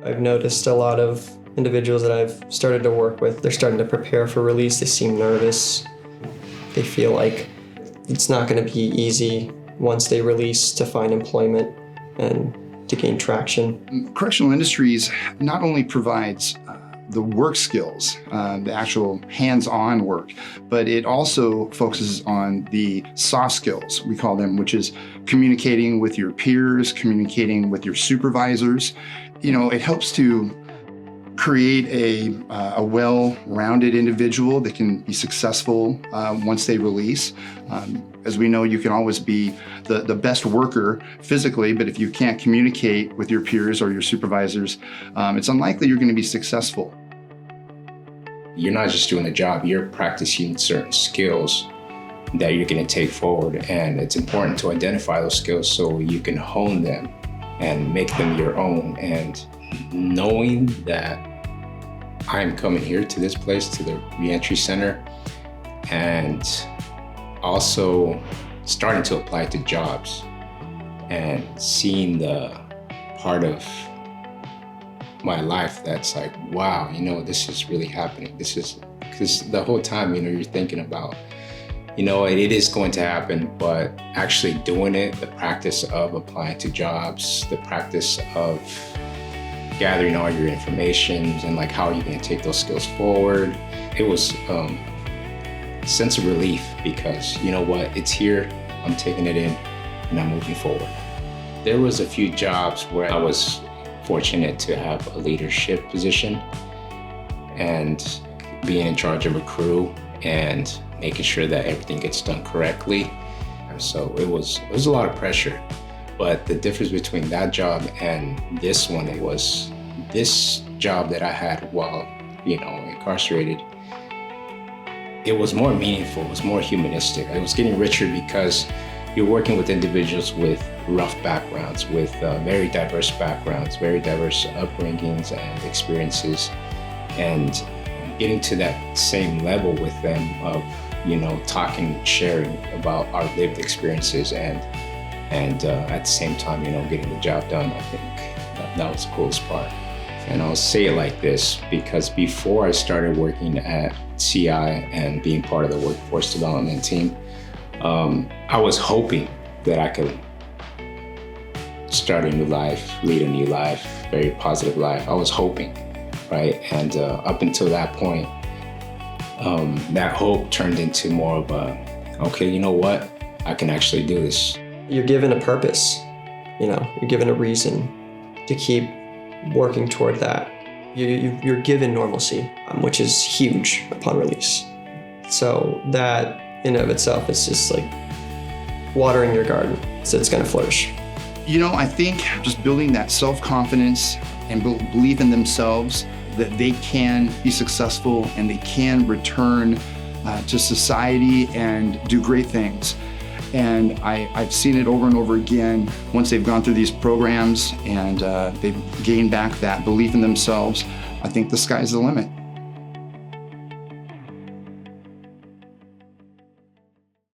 I've noticed a lot of individuals that I've started to work with, they're starting to prepare for release. They seem nervous. They feel like it's not going to be easy once they release to find employment and to gain traction. Correctional Industries not only provides the work skills, the actual hands-on work, but it also focuses on the soft skills, we call them, which is communicating with your peers, communicating with your supervisors. You know, it helps to create a well-rounded individual that can be successful once they release. As we know, you can always be the best worker physically, but if you can't communicate with your peers or your supervisors, it's unlikely you're going to be successful. You're not just doing a job, you're practicing certain skills that you're going to take forward, and it's important to identify those skills so you can hone them and make them your own. And knowing that I'm coming here to this place, to the reentry center, and also starting to apply to jobs and seeing the part of my life that's like, wow, you know, this is really happening. This is, because the whole time, you know, you're thinking about, you know, it is going to happen, but actually doing it, the practice of applying to jobs, the practice of gathering all your information and like how are you going to take those skills forward. It was a sense of relief because you know what, it's here, I'm taking it in and I'm moving forward. There was a few jobs where I was fortunate to have a leadership position and being in charge of a crew and making sure that everything gets done correctly. So it was a lot of pressure. But the difference between that job and this one, it was this job that I had while, you know, incarcerated, it was more meaningful, it was more humanistic. It was getting richer because you're working with individuals with rough backgrounds, with very diverse backgrounds, very diverse upbringings and experiences, and getting to that same level with them of, you know, talking, sharing about our lived experiences and at the same time, you know, getting the job done. I think that was the coolest part. And I'll say it like this, because before I started working at CI and being part of the workforce development team, I was hoping that I could start a new life, lead a new life, very positive life. I was hoping, right? And up until that point, that hope turned into more of a, okay, you know what? I can actually do this. You're given a purpose, you know, you're given a reason to keep working toward that. You're given normalcy, which is huge upon release. So that in and of itself is just like watering your garden, so it's gonna flourish. You know, I think just building that self-confidence and belief in themselves that they can be successful and they can return to society and do great things. And I've seen it over and over again. Once they've gone through these programs and they've gained back that belief in themselves, I think the sky's the limit.